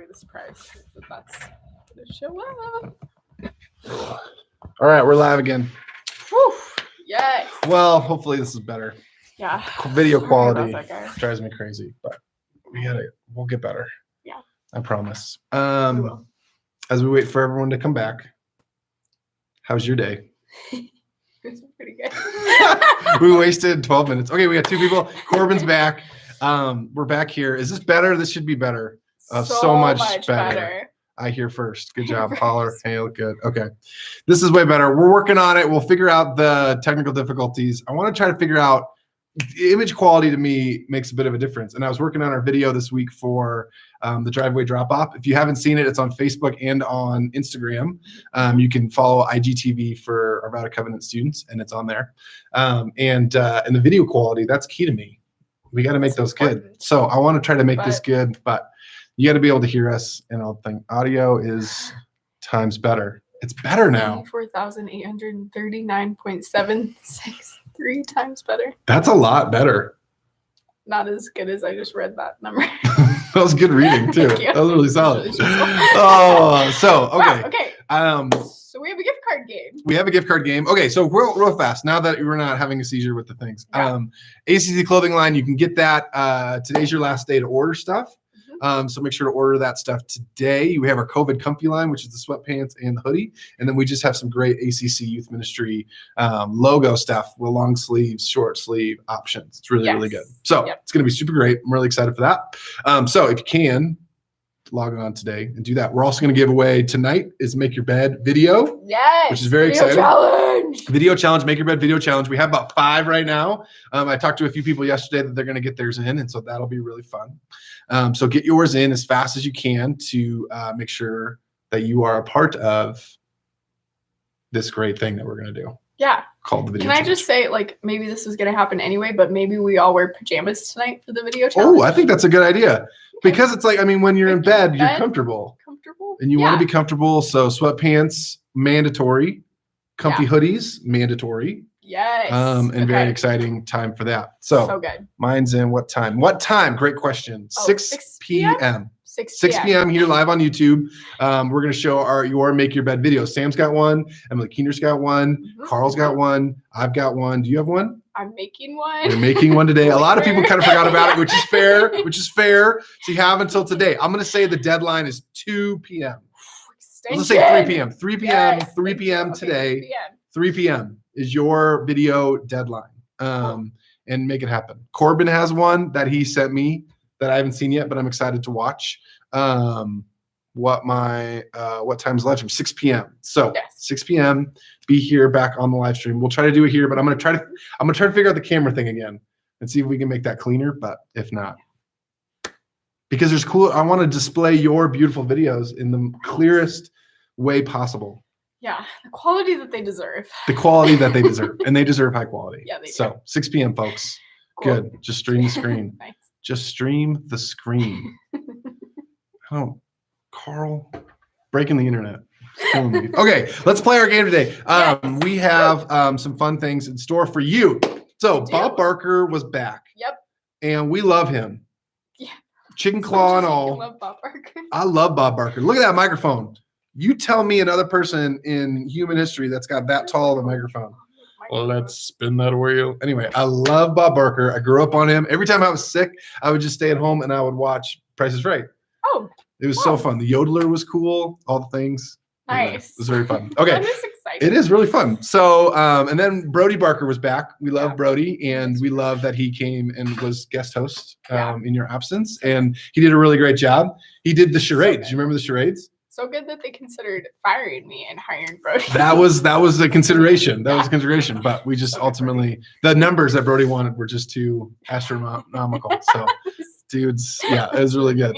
the surprise. That's gonna show up. All right, we're live again. Whew. Yes. Well, hopefully this is better. Yeah. Video quality Sorry about that, guys. drives me crazy, but we'll get better. Yeah. I promise. We will. As we wait for everyone to come back, how's your day? It's pretty good. We wasted 12 minutes. Okay, we got two people. Corbin's back. We're back here. Is this better? This should be better. So much better. I hear first. Good job. Holler. Hey, look good. Okay. This is way better. We're working on it. We'll figure out the technical difficulties. I want to try to figure out image quality. To me makes a bit of a difference. And I was working on our video this week for the driveway drop off. If you haven't seen it, it's on Facebook and on Instagram. You can follow IGTV for Arvada Covenant students, and it's on there. And the video quality, that's key to me. We got to make those good. So I want to try to make this good, but you got to be able to hear us. And I'll think audio is times better. It's better now. 4,839.763 times better. That's a lot better. Not as good as I just read that number. That was good reading too. Thank you. That was really solid. Okay. So okay. Wow, okay. So we have a gift card game. We have a gift card game. Okay, so real fast. Now that we're not having a seizure with the things, Yeah. ACC clothing line. You can get that. Today's your last day to order stuff. So make sure to order that stuff today. We have our COVID comfy line, which is the sweatpants and the hoodie. And then we just have some great ACC Youth Ministry logo stuff with long sleeves, short sleeve options. It's really good. So It's going to be super great. I'm really excited for that. So if you can, log on today and do that. We're also going to give away tonight is Make Your Bed video. Yes. Which is very video exciting. Challenge. Video challenge, Make Your Bed video challenge. We have about 5 right now. I talked to a few people yesterday that they're going to get theirs in, and so that'll be really fun. So get yours in as fast as you can to make sure that you are a part of this great thing that we're going to do. Yeah. Called the video Can challenge. I just say, like, maybe this was going to happen anyway, but maybe we all wear pajamas tonight for the video challenge? Oh, I think that's a good idea. Because it's like, I mean, when you're in bed, you're comfortable. Comfortable? And you want to be comfortable. So sweatpants, mandatory. Comfy hoodies, mandatory. Yes. And very exciting time for that. So good. Mine's in what time? What time? Great question. 6 p.m. 6 p.m. here live on YouTube. We're going to show your Make Your Bed video. Sam's got one. Emily Keener's got one. Carl's got one. I've got one. Do you have one? I'm making one. We're making one today. A lot of people kind of forgot about it, which is fair. So you have until today. I'm going to say the deadline is 2 p.m. Let's say 3 p.m. 3 p.m. 3 p.m. today. 3 p.m. 3 p.m. is your video deadline. And make it happen. Corbin has one that he sent me that I haven't seen yet, but I'm excited to watch. What time's live stream? 6 p.m. So 6 p.m. Be here back on the live stream. We'll try to do it here, but I'm gonna try to figure out the camera thing again and see if we can make that cleaner. But if not, because there's cool. I want to display your beautiful videos in the clearest way possible. Yeah, the quality that they deserve. The quality that they deserve, and they deserve high quality. Yeah, they do. So 6 p.m. folks. Cool. Good. Just stream the screen. Nice. Just stream the screen. Oh, Carl, breaking the internet. Killing me. Okay, let's play our game today. We have some fun things in store for you. So Bob Barker was back. Yep. And we love him. Yeah. Chicken claw and all. I love Bob Barker. I love Bob Barker. Look at that microphone. You tell me another person in human history that's got that tall of a microphone. Well, let's spin that wheel. Anyway, I love Bob Barker. I grew up on him. Every time I was sick, I would just stay at home and I would watch Price is Right. Oh. It was so fun. The yodeler was cool. All the things. Nice. It was very fun. Okay. That is exciting. It is really fun. So, and then Brody Barker was back. We love Brody, and we love that he came and was guest host in your absence. And he did a really great job. He did the charades. Do you remember the charades? So good that they considered firing me and hiring Brody. That was a consideration. That was a consideration. But we just ultimately, the numbers that Brody wanted were just too astronomical. So, dudes, it was really good.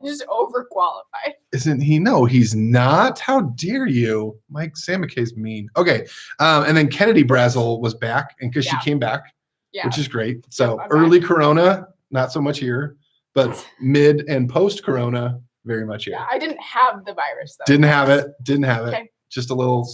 Just overqualified. Isn't he? No, he's not. How dare you? Mike Sam McKay's mean. Okay. And then Kenedy Brazel was back, and because she came back, which is great. So early Corona, not so much here, but mid and post Corona, very much here. Yeah, I didn't have the virus though. Didn't have it. Okay. Just a little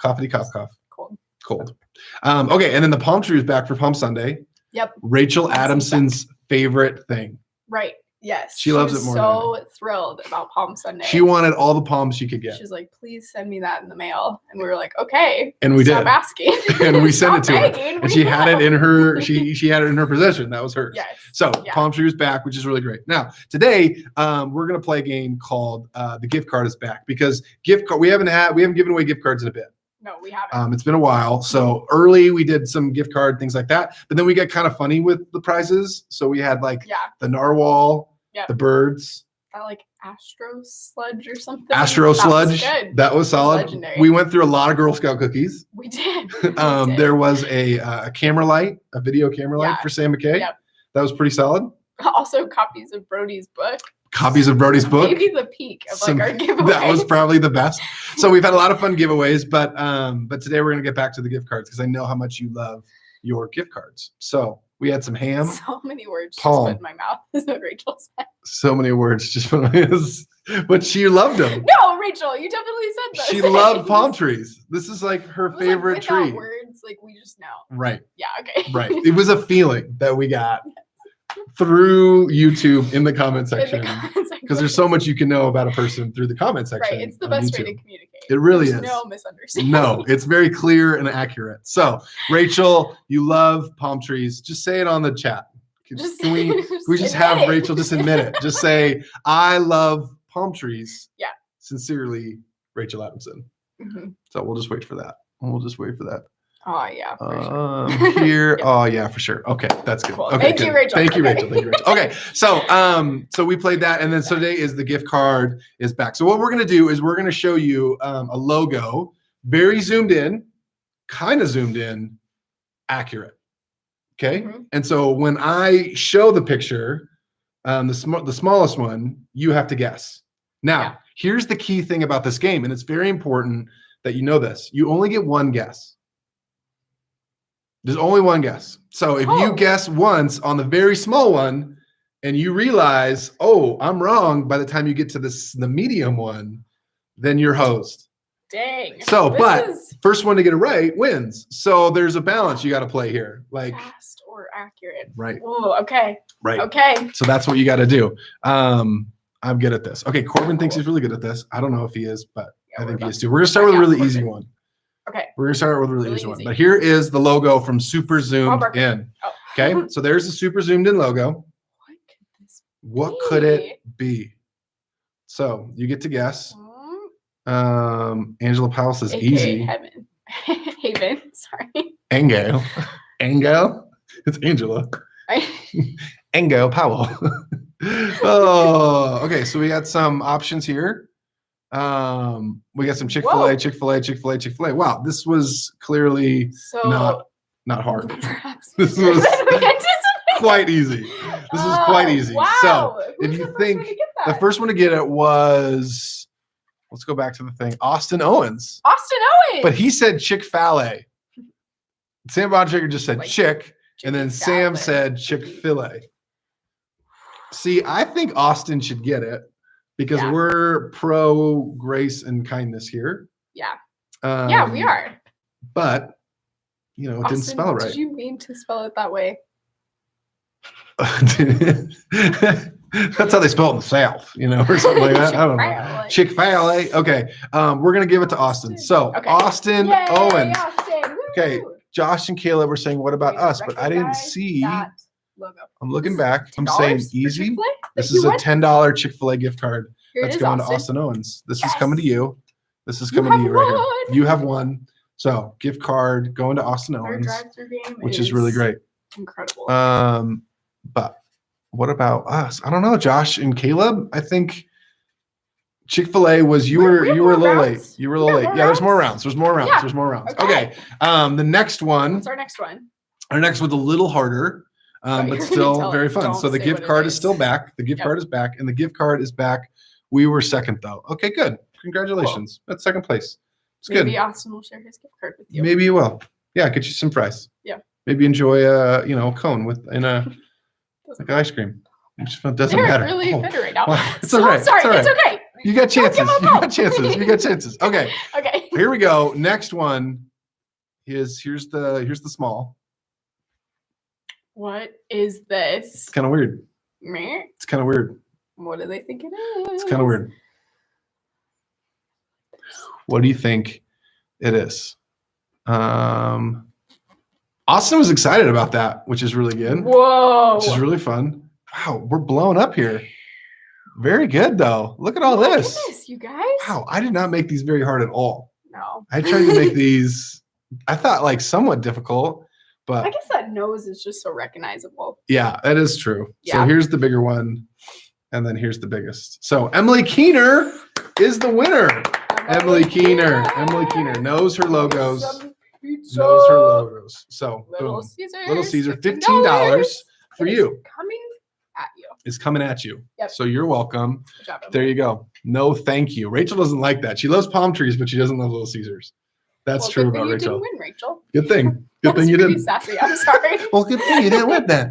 coughy cough. Cold. Cold. Okay, and then the palm tree was back for Palm Sunday. Yep. Rachel Adamson's favorite thing. Right. Yes. She loves it more. So thrilled about Palm Sunday. She wanted all the palms she could get. She's like, please send me that in the mail. And we were like, okay. And we stop did. asking. And we sent it to her. Begging, And she had it in her, she had it in her possession. That was hers. Yes. So Palm Tree was back, which is really great. Now, today, we're going to play a game called The Gift Card is Back, because we haven't given away gift cards in a bit. No, we haven't. It's been a while. So early we did some gift card things like that, but then we got kind of funny with the prizes. So we had like the narwhal, the birds, that like Astro Sludge or something. Astro Sludge. That was solid. Legendary. We went through a lot of Girl Scout cookies. We did. There was a camera light, a video camera light for Sam McKay. Yep. That was pretty solid. Also copies of Brody's book. Copies of Brody's book. Maybe the peak of like our giveaways. That was probably the best. So we've had a lot of fun giveaways, but today we're gonna get back to the gift cards because I know how much you love your gift cards. So we had some ham. So many words palm. just put in my mouth is what Rachel said. So many words just put in my mouth. But she loved them. No, Rachel, you definitely said those. She loved palm trees. This is like her favorite tree. Words, like we just know. Right. Yeah, okay. Right. It was a feeling that we got through YouTube in the comment section. Because there's so much you can know about a person through the comment section. Right, it's the best way to communicate. It really There's is. no misunderstanding. No, it's very clear and accurate. So, Rachel, you love palm trees. Just say it on the chat. Can we just have Rachel just admit it? Just say, I love palm trees. Yeah. Sincerely, Rachel Adamson. Mm-hmm. So we'll just wait for that. Oh, yeah. For sure. Here. Oh, yeah, for sure. Okay, that's good. Cool. Okay, Thank good. you, Rachel. Thank you, Rachel. Okay, so we played that, and then so today is the gift card is back. So what we're gonna do is we're gonna show you a logo, very zoomed in, kind of zoomed in, accurate. Okay, and so when I show the picture, the smallest one, you have to guess. Now, here's the key thing about this game, and it's very important that you know this. You only get one guess. There's only one guess. So if you guess once on the very small one and you realize, oh, I'm wrong by the time you get to the medium one, then you're hosed. Dang. So, first one to get it right wins. So there's a balance you got to play here. Like fast or accurate. Right. Oh, okay. Right. Okay. So that's what you got to do. I'm good at this. Okay, Corbin thinks he's really good at this. I don't know if he is, but I think he is too. We're going to start with a really easy one. Okay. We're going to start with a really easy one. But here is the logo from Super Zoomed In. Oh. Okay. So there's the Super Zoomed In logo. What could it be? So you get to guess. Angela Powell says easy. Haven. Sorry. Angel. It's Angela. Ango Powell. Oh, okay. So we got some options here. We got some Chick-fil-A, Chick-fil-A, Chick-fil-A, Chick-fil-A. Wow, this was clearly not hard. This was quite easy. This was quite easy. Wow. So if you think the first one to get it was, let's go back to the thing, Austin Owens. Austin Owens. But he said Chick-fil-A. Sam Bontrager just said Chick, and then Sam said Chick-fil-A. See, I think Austin should get it because we're pro grace and kindness here. Yeah. Yeah, we are. But, you know, it didn't spell it right. Did you mean to spell it that way? That's how they spell it in the South, you know, or something like that. I don't know. Chick-fil-A. Okay. We're going to give it to Austin. So, Austin Owens. Austin. Okay. Josh and Caleb were saying, what about us? But I didn't see. Logo. I'm looking back. I'm saying easy. This is a $10 Chick-fil-A gift card that's going to Austin Owens. This is coming to you. This is coming to you right here. You have one. So gift card going to Austin Owens, which is really great. Incredible. But what about us? I don't know, Josh and Caleb. I think Chick-fil-A was you were a little late. You were a little late. Yeah, there's more rounds. There's more rounds. Okay. The next one. What's our next one? Our next one's a little harder. But still very fun. So the gift card is still back. The gift card is back, and the gift card is back. We were second though. Okay, good. Congratulations. That's second place. It's good. Maybe Austin will share his gift card with you. Maybe you will. Yeah, get you some fries. Yeah. Maybe enjoy a cone like ice cream. It doesn't matter. They're really bitter right now. Well, it's all right. Sorry, it's okay. You got chances. Okay. Okay. Here we go. Next one is here's the small. What is this? It's kind of weird. Meh. It's kind of weird. What do they think it is? It's kind of weird. What do you think it is? Austin was excited about that, which is really good. Whoa. Which is really fun. Wow, we're blowing up here. Very good, though. Look at all this. Goodness, you guys. Wow, I did not make these very hard at all. No. I tried to make these, I thought, like, somewhat difficult, but. I guess that nose is just so recognizable. Yeah, that is true. Yeah. So here's the bigger one, and then here's the biggest. So Emily Keener is the winner. Emily Keener knows her logos. Knows her logos. So Little boom. Caesars. Little Caesar, $15 for you. Coming at you. Is coming at you. Yep. So you're welcome. Good job, Emily. There you go. No, thank you. Rachel doesn't like that. She loves palm trees, but she doesn't love Little Caesars. That's true about Rachel. You didn't win, Rachel. Good thing. Good thing you didn't. Sassy. I'm sorry. Well, good thing you didn't win then.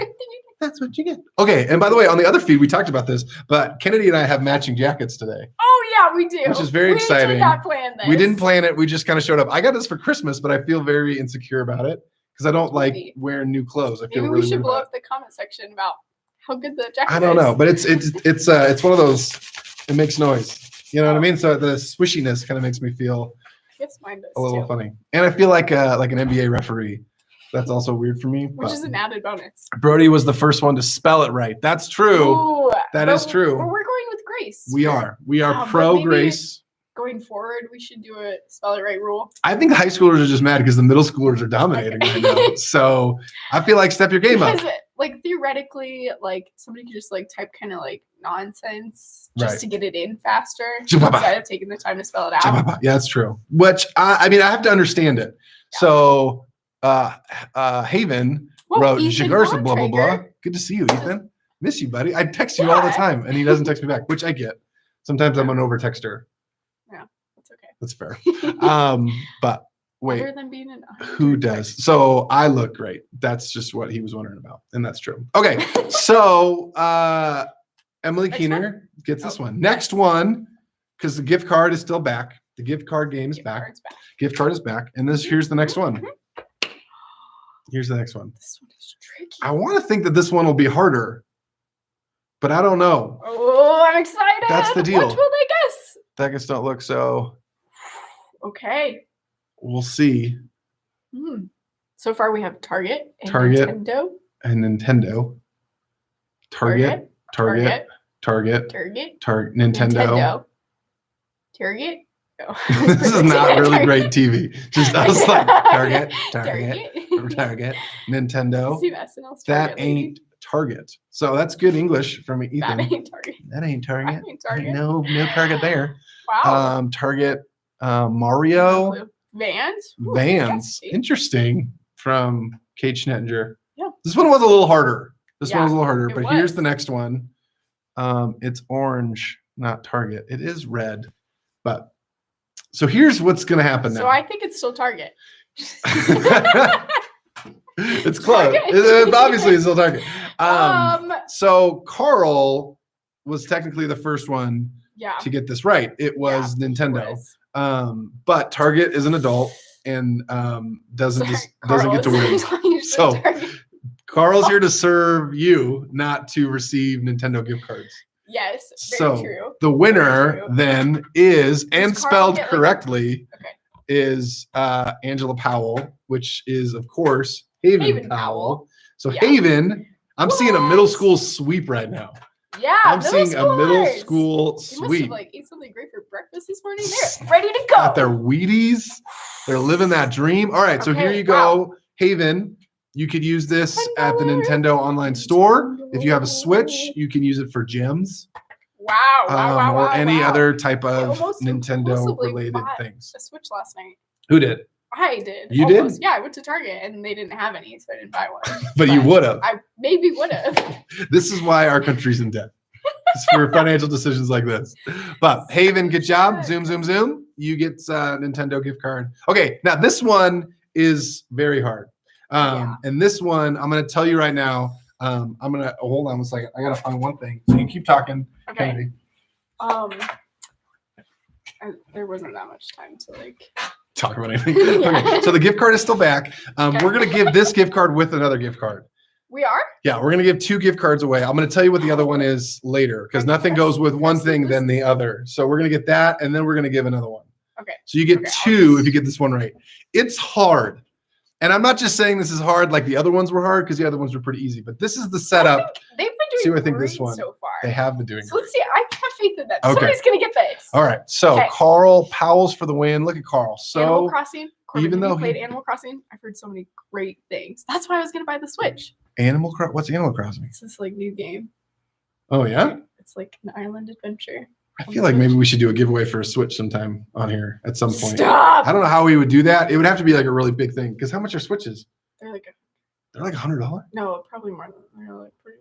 That's what you get. Okay, and by the way, on the other feed, we talked about this, but Kennedy and I have matching jackets today. Oh, yeah, we do. Which is very exciting. We did not plan this. We didn't plan it. We just kind of showed up. I got this for Christmas, but I feel very insecure about it because I don't like wearing new clothes. I feel Maybe really we should weird blow about up the comment section about how good the jacket is. I don't know, but it's one of those, it makes noise. You know what I mean? So the swishiness kind of makes me feel Yes, mine does a little too. funny. And I feel like an NBA referee. That's also weird for me. Which is an added bonus. Brody was the first one to spell it right. That's true. Ooh, that is true. We're going with Grace. We are. We are pro Grace. Going forward, we should do a spell it right rule. I think high schoolers are just mad because the middle schoolers are dominating right now. So I feel like step your game up. Like theoretically, like somebody could just like type kind of like nonsense just to get it in faster instead of taking the time to spell it out. Yeah, that's true. Which I mean, I have to understand it. Yeah. So Haven wrote Jagarza blah blah blah. Good to see you, Ethan. Miss you, buddy. I text you all the time, and he doesn't text me back, which I get. Sometimes I'm an over texter. Yeah, that's okay. That's fair. But wait, better than being who does? So I look great. That's just what he was wondering about, and that's true. Okay, so Emily Keener gets this one. Next one, because the gift card is still back. The gift card game is back. Gift card is back, and here's the next one. Here's the next one. This one is tricky. I want to think that this one will be harder, but I don't know. Oh, I'm excited. That's the deal. What will they guess? Seconds don't look so. Okay. We'll see. So far, we have Target and Nintendo. Nintendo. Target. Nintendo. Target. Oh. This is not really great TV. Just us like Target, Nintendo. That ain't Target. So that's good English from Ethan. That ain't Target. That ain't Target. No Target there. Wow. Target. Mario. Vans. Vans. Interesting. From Kate Schnettinger. Yeah. This one was a little harder. But here's the next one. It's orange, not Target. It is red, but. So here's what's going to happen now. So I think it's still Target. It's close. Obviously, it's still Target. So Carl was technically the first one to get this right. It was Nintendo. But Target is an adult and doesn't get to win. So Carl's here to serve you, not to receive Nintendo gift cards. Yes, very true. The winner then is, and spelled correctly, is Angela Powell, which is, of course, Haven Powell. So Haven, I'm seeing a middle school sweep right now. Yeah, I'm seeing a middle school sweep. They must have ate something great for breakfast this morning. They're ready to go. Got their Wheaties. They're living that dream. All right, so here you go, Haven. You could use this at the Nintendo online store. If you have a Switch, you can use it for gems. Wow. Or any other type of Nintendo-related things. A Switch last night. Who did? I did. You did? Yeah, I went to Target and they didn't have any, so I didn't buy one. But you would have. I maybe would have. This is why our country's in debt. It's for financial decisions like this. But Haven, good job. Zoom. You get Nintendo gift card. Okay, now this one is very hard. And this one, I'm going to tell you right now. I'm going to hold on a second. I got to find one thing. So you keep talking. Okay. There wasn't that much time to talk about anything. Okay. So the gift card is still back. We're going to give this gift card with another gift card. We are? Yeah, we're going to give 2 gift cards away. I'm going to tell you what the other one is later because nothing goes with one thing than the other. So we're going to get that, and then we're going to give another one. Okay. So you get 2 if you get this one right. It's hard. And I'm not just saying this is hard like the other ones were hard because the other ones were pretty easy. But this is the setup. They've been doing great so far. They have been doing So let's see. I have faith in that. Okay. Somebody's going to get this. All right. So Carl Powell's for the win. Look at Carl. So Animal Crossing. Corbin, even though you played Animal Crossing, I've heard so many great things. That's why I was going to buy the Switch. What's Animal Crossing? It's this like new game. Oh, yeah? It's like an island adventure. I feel like maybe we should do a giveaway for a Switch sometime on here at some point. Stop! I don't know how we would do that. It would have to be like a really big thing. Because how much are Switches? They're like $100? No, probably more than they're like pretty.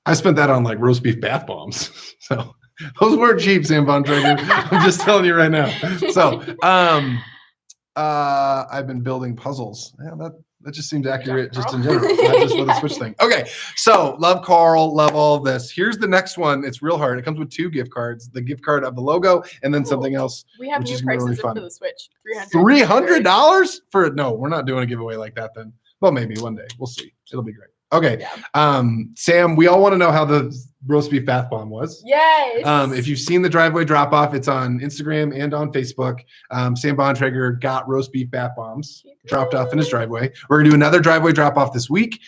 I spent that on like roast beef bath bombs. So those weren't cheap, Sam Von Traeger. I'm just telling you right now. So I've been building puzzles. Yeah, that just seems accurate just in general, not just with the Switch thing. Okay, so love Carl, love all of this. Here's the next one. It's real hard. It comes with 2 gift cards, the gift card of the logo and then something else. We have new prices for the Switch. $300 for no, we're not doing a giveaway like that then. Well, maybe one day. We'll see. It'll be great. Okay. Yeah. Sam, we all want to know how the roast beef bath bomb was. Yes. If you've seen the driveway drop off, it's on Instagram and on Facebook. Sam Bontrager got roast beef bath bombs dropped off in his driveway. We're gonna do another driveway drop off this week,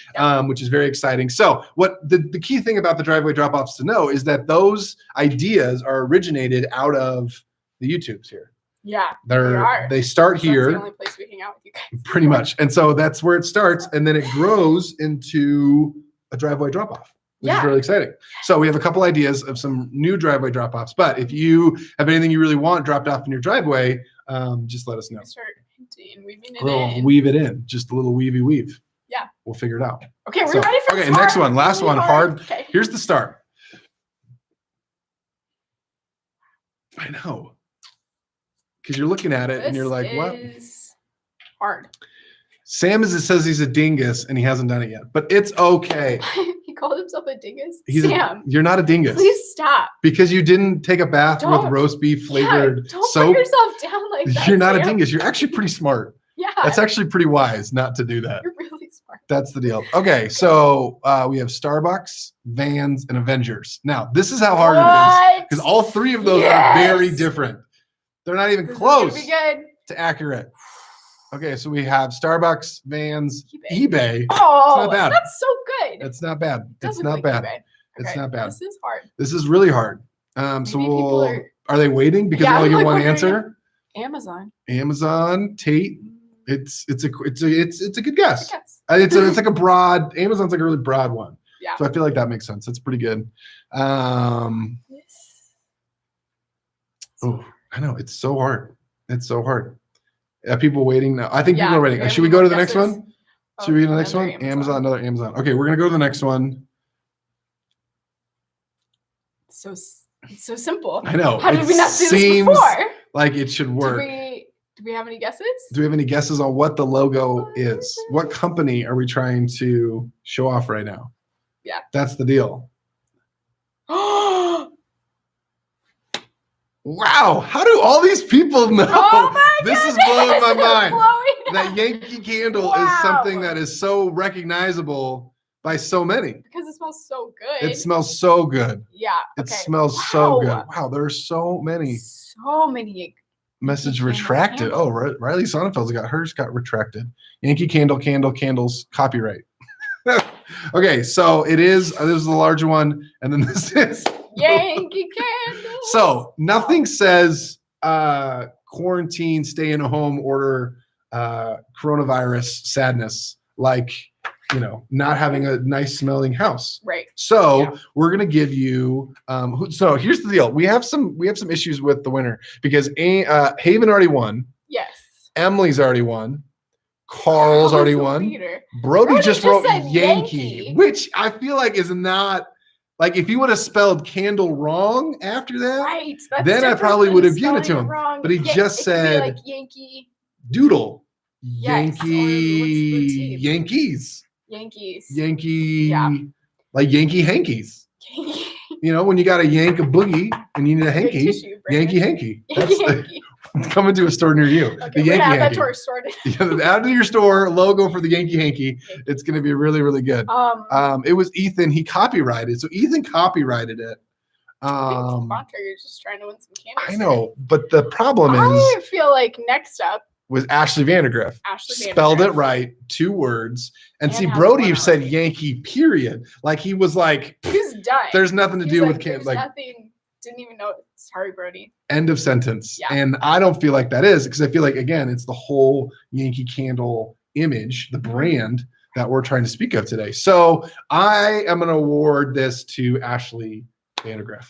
which is very exciting. So what the key thing about the driveway drop offs to know is that those ideas are originated out of the YouTubes here. Yeah, they start here. That's the only place we hang out with you guys. Pretty much. And so that's where it starts. And then it grows into a driveway drop off, which is really exciting. So we have a couple ideas of some new driveway drop offs. But if you have anything you really want dropped off in your driveway, just let us know. Start weaving it in. Weave it in. Just a little weavy weave. Yeah. We'll figure it out. Okay, we're ready for Okay, next one. Last one. Hard. Okay. Here's the start. I know. Because you're looking at it and you're like, what? This is hard. Sam says he's a dingus and he hasn't done it yet, but it's okay. He called himself a dingus? Sam. You're not a dingus. Please stop. Because you didn't take a bath with roast beef flavored soap. Don't put yourself down like that. You're not a dingus. You're actually pretty smart. Yeah. That's actually pretty wise not to do that. You're really smart. That's the deal. Okay, so we have Starbucks, Vans, and Avengers. Now, this is how hard it is. Because all 3 of those are very different. They're not even close to accurate. Okay, so we have Starbucks, Vans, eBay. Oh, it's not bad. That's so good. It's not bad. It's not bad. It's not bad. This is hard. This is really hard. So are they waiting because they only get one answer? Amazon, Tate. It's a good guess. It's like a broad. Amazon's like a really broad one. Yeah. So I feel like that makes sense. It's pretty good. Oh, I know. It's so hard. It's so hard. Are people waiting now? I think people are waiting. Should we go to the next one? Should we go to the next one? Amazon, another Amazon. Okay, we're going to go to the next one. So simple. I know. How did we not see this before? Like it should work. Do we have any guesses? Do we have any guesses on what the logo is? What company are we trying to show off right now? Yeah. That's the deal. Wow, how do all these people know? Oh this is blowing my mind. That Yankee Candle is something that is so recognizable by so many. Because it smells so good. It smells so good. Yeah. It smells so good. Wow, there are so many. So many. Message retracted. Oh, Riley Sonnenfeld's got retracted. Yankee Candle, candles, copyright. Okay, so it is. This is the larger one, and then this is Yankee Candle. So nothing says quarantine, stay in a home, order coronavirus sadness like not having a nice smelling house. Right. So we're gonna give you. So here's the deal. We have some issues with the winner because Haven already won. Yes. Emily's already won. Carl's already won. Brody just wrote Yankee, which I feel like is not. Like if he would have spelled candle wrong after that, then I probably would have given it to him. But he just said like Yankee Doodle. Yes, Yankees. Yeah. Like Yankee hankies. When you got to yank a boogie and you need a hanky, Yankee hanky. It's coming to a store near you. Okay, the we're Yankee gonna add that hanky. to our store. Add to your store logo for the Yankee hanky. It's going to be really, really good. It was Ethan. He copyrighted. So Ethan copyrighted it. You're just trying to win some candles. I know, but the problem is, I feel like next up was Ashley Vandergriff. Spelled it right, 2 words. And see, Brody said Yankee, period. Like he was like, he's done. There's nothing to do with There's nothing. Didn't even know. Sorry, Brody. End of sentence. Yeah. And I don't feel like that is, because I feel like, again, it's the whole Yankee Candle image, the brand that we're trying to speak of today. So I am going to award this to Ashley Vandergriff.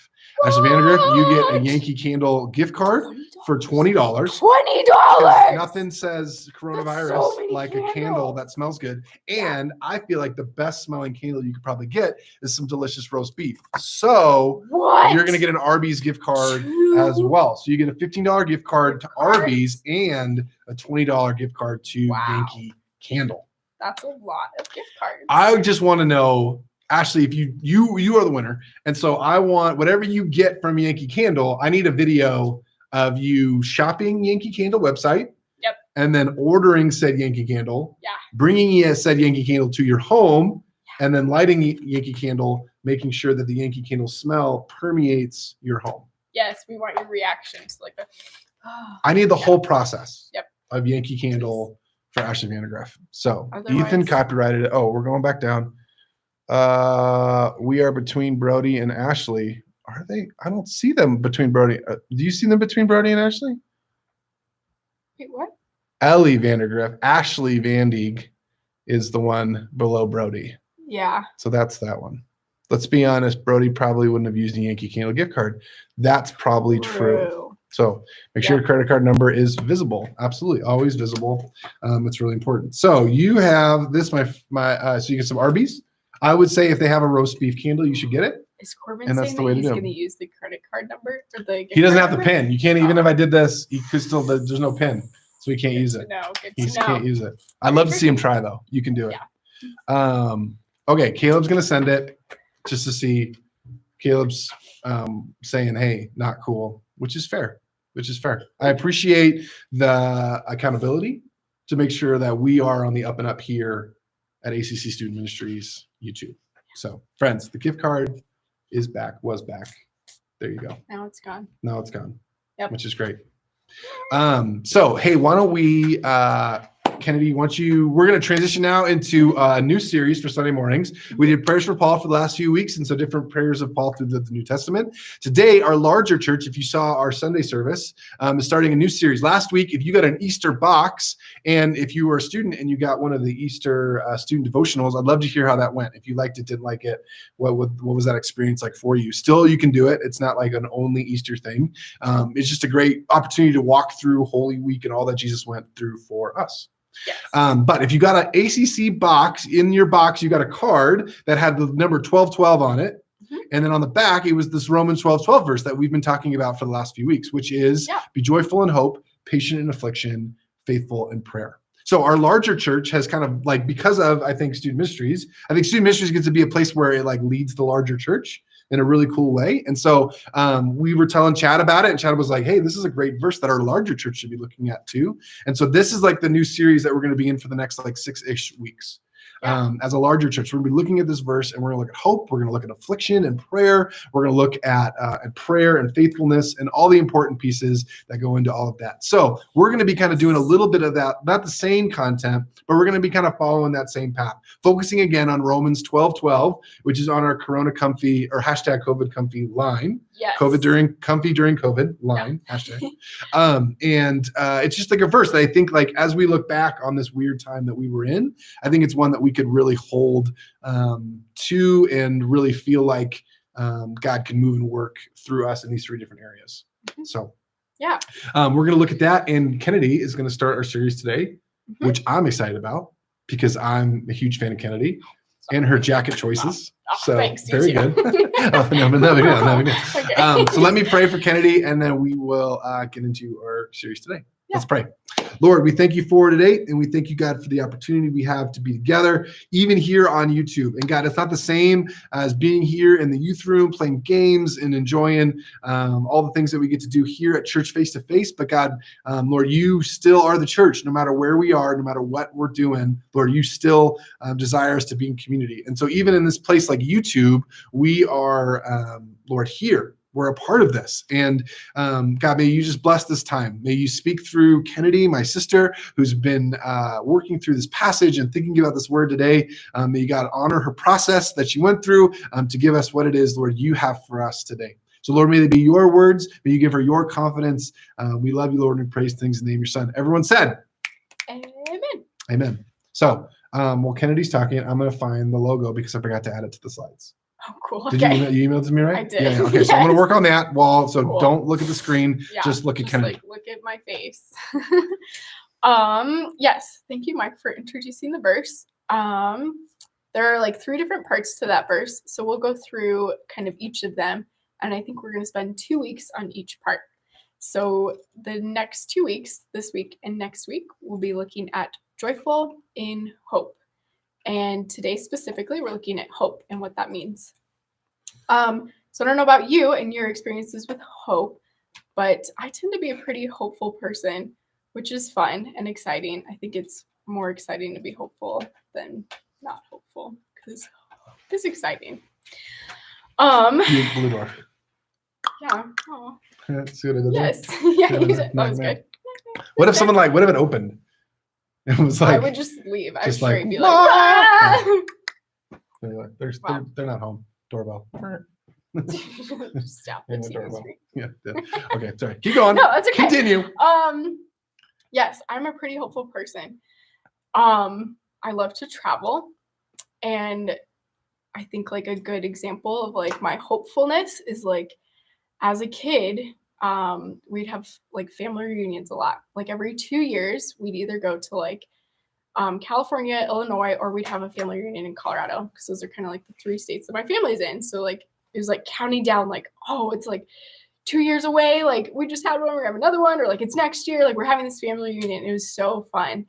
Ashley Vandergriff, you get a Yankee Candle gift card for $20. $20. Nothing says coronavirus like a candle that smells good. And I feel like the best smelling candle you could probably get is some delicious roast beef. So you're going to get an Arby's gift card as well. So you get a $15 gift card to Arby's and a $20 gift card to Yankee Candle. That's a lot of gift cards. I just want to know, Ashley, if you are the winner. And so I want whatever you get from Yankee Candle, I need a video of you shopping Yankee Candle website. Yep. And then ordering said Yankee Candle. Yeah. Bringing said Yankee Candle to your home. Yeah. And then lighting Yankee Candle, making sure that the Yankee Candle smell permeates your home. Yes, we want your reactions. Like I need the whole process of Yankee Candle for Ashley Vandergriff. So Ethan copyrighted it. Oh, we're going back down. We are between Brody and Ashley. Are they? I don't see them between Brody. Do you see them between Brody and Ashley? Wait, what? Ellie Vandergriff. Ashley Vandig is the one below Brody. Yeah. So that's that one. Let's be honest. Brody probably wouldn't have used a Yankee Candle gift card. That's probably true. So make sure your credit card number is visible. Absolutely. Always visible. It's really important. So you have this, so you get some Arby's. I would say if they have a roast beef candle, you should get it. Is Corbin saying that he's going to use the credit card number or the gift He doesn't card have the pin. You can't, even if I did this, he could still, there's no pin. So he can't use it. He can't use it. I'd love to see him try though. You can do it. Yeah. Okay. Caleb's going to send it just to see. Caleb's saying, hey, not cool, which is fair. I appreciate the accountability to make sure that we are on the up and up here at ACC Student Ministries YouTube. So friends, the gift card is back, was back. There you go. Now it's gone. Yep. Which is great. So, hey, why don't we, Kenedy, we're going to transition now into a new series for Sunday mornings. We did prayers for Paul for the last few weeks, and so different prayers of Paul through the New Testament. Today, our larger church, if you saw our Sunday service, is starting a new series. Last week, if you got an Easter box, and if you were a student and you got one of the Easter student devotionals, I'd love to hear how that went. If you liked it, didn't like it, what was that experience like for you? Still, you can do it. It's not like an only Easter thing. It's just a great opportunity to walk through Holy Week and all that Jesus went through for us. Yes. But if you got an ACC box, in your box, you got a card that had the number 1212 on it. Mm-hmm. And then on the back, it was this Romans 12:12 verse that we've been talking about for the last few weeks, which is be joyful in hope, patient in affliction, faithful in prayer. So our larger church has kind of like, because of, I think Student Ministries gets to be a place where it like leads the larger church in a really cool way. And so we were telling Chad about it, and Chad was like, hey, this is a great verse that our larger church should be looking at too. And so this is like the new series that we're going to be in for the next like 6-ish weeks. As a larger church, we're going to be looking at this verse, and we're going to look at hope. We're going to look at affliction and prayer. We're going to look at prayer and faithfulness and all the important pieces that go into all of that. So we're going to be kind of doing a little bit of that, not the same content, but we're going to be kind of following that same path, focusing again on Romans 12:12, which is on our Corona Comfy or hashtag COVID Comfy line. Yes. Comfy during COVID line, hashtag. And it's just like a verse that I think, like, as we look back on this weird time that we were in, I think it's one that we could really hold to and really feel like God can move and work through us in these 3 different areas. Mm-hmm. So we're going to look at that, and Kenedy is going to start our series today, which I'm excited about because I'm a huge fan of Kenedy and her jacket choices. So thanks, very good. Okay. So let me pray for Kenedy, and then we will get into our series today. Let's pray. Lord, we thank you for today, and we thank you, God, for the opportunity we have to be together, even here on YouTube. And God, it's not the same as being here in the youth room, playing games and enjoying all the things that we get to do here at church face-to-face. But God, Lord, you still are the church, no matter where we are, no matter what we're doing. Lord, you still desire us to be in community. And so even in this place like YouTube, we are, Lord, here. We're a part of this. And God, may you just bless this time. May you speak through Kenedy, my sister, who's been working through this passage and thinking about this word today. May you, God, honor her process that she went through to give us what it is, Lord, you have for us today. So, Lord, may they be your words. May you give her your confidence. We love you, Lord, and we praise things in the name of your son. Everyone said, Amen. Amen. So, while Kennedy's talking, I'm going to find the logo because I forgot to add it to the slides. Oh, cool. Did you email it to me, right? I did. Yeah. Okay, so I'm going to work on that. So cool. Don't look at the screen. Yeah, just look at Kenedy. Look at my face. Yes. Thank you, Mike, for introducing the verse. There are 3 different parts to that verse. So we'll go through kind of each of them. And I think we're going to spend 2 weeks on each part. So the next 2 weeks, this week and next week, we'll be looking at joyful in hope. And today specifically, we're looking at hope and what that means. So I don't know about you and your experiences with hope, but I tend to be a pretty hopeful person, which is fun and exciting. I think it's more exciting to be hopeful than not hopeful because it's exciting. Blue door. Yeah. Oh. See what I did Yes. there? Yeah, you did. That was good. What if it opened? It was I would just leave. I'm sure you'd be like, ah! They're not home. Doorbell. Stop the TV screen. Yeah. Okay, sorry. Keep going. No, that's okay. Continue. Yes, I'm a pretty hopeful person. I love to travel, and I think a good example of my hopefulness is as a kid, we'd have family reunions a lot. Every 2 years, we'd either go to California, Illinois, or we'd have a family reunion in Colorado because those are kind of the 3 states that my family's in. So it was counting down it's 2 years away. We just had one, we're having another one, or it's next year. We're having this family reunion. It was so fun.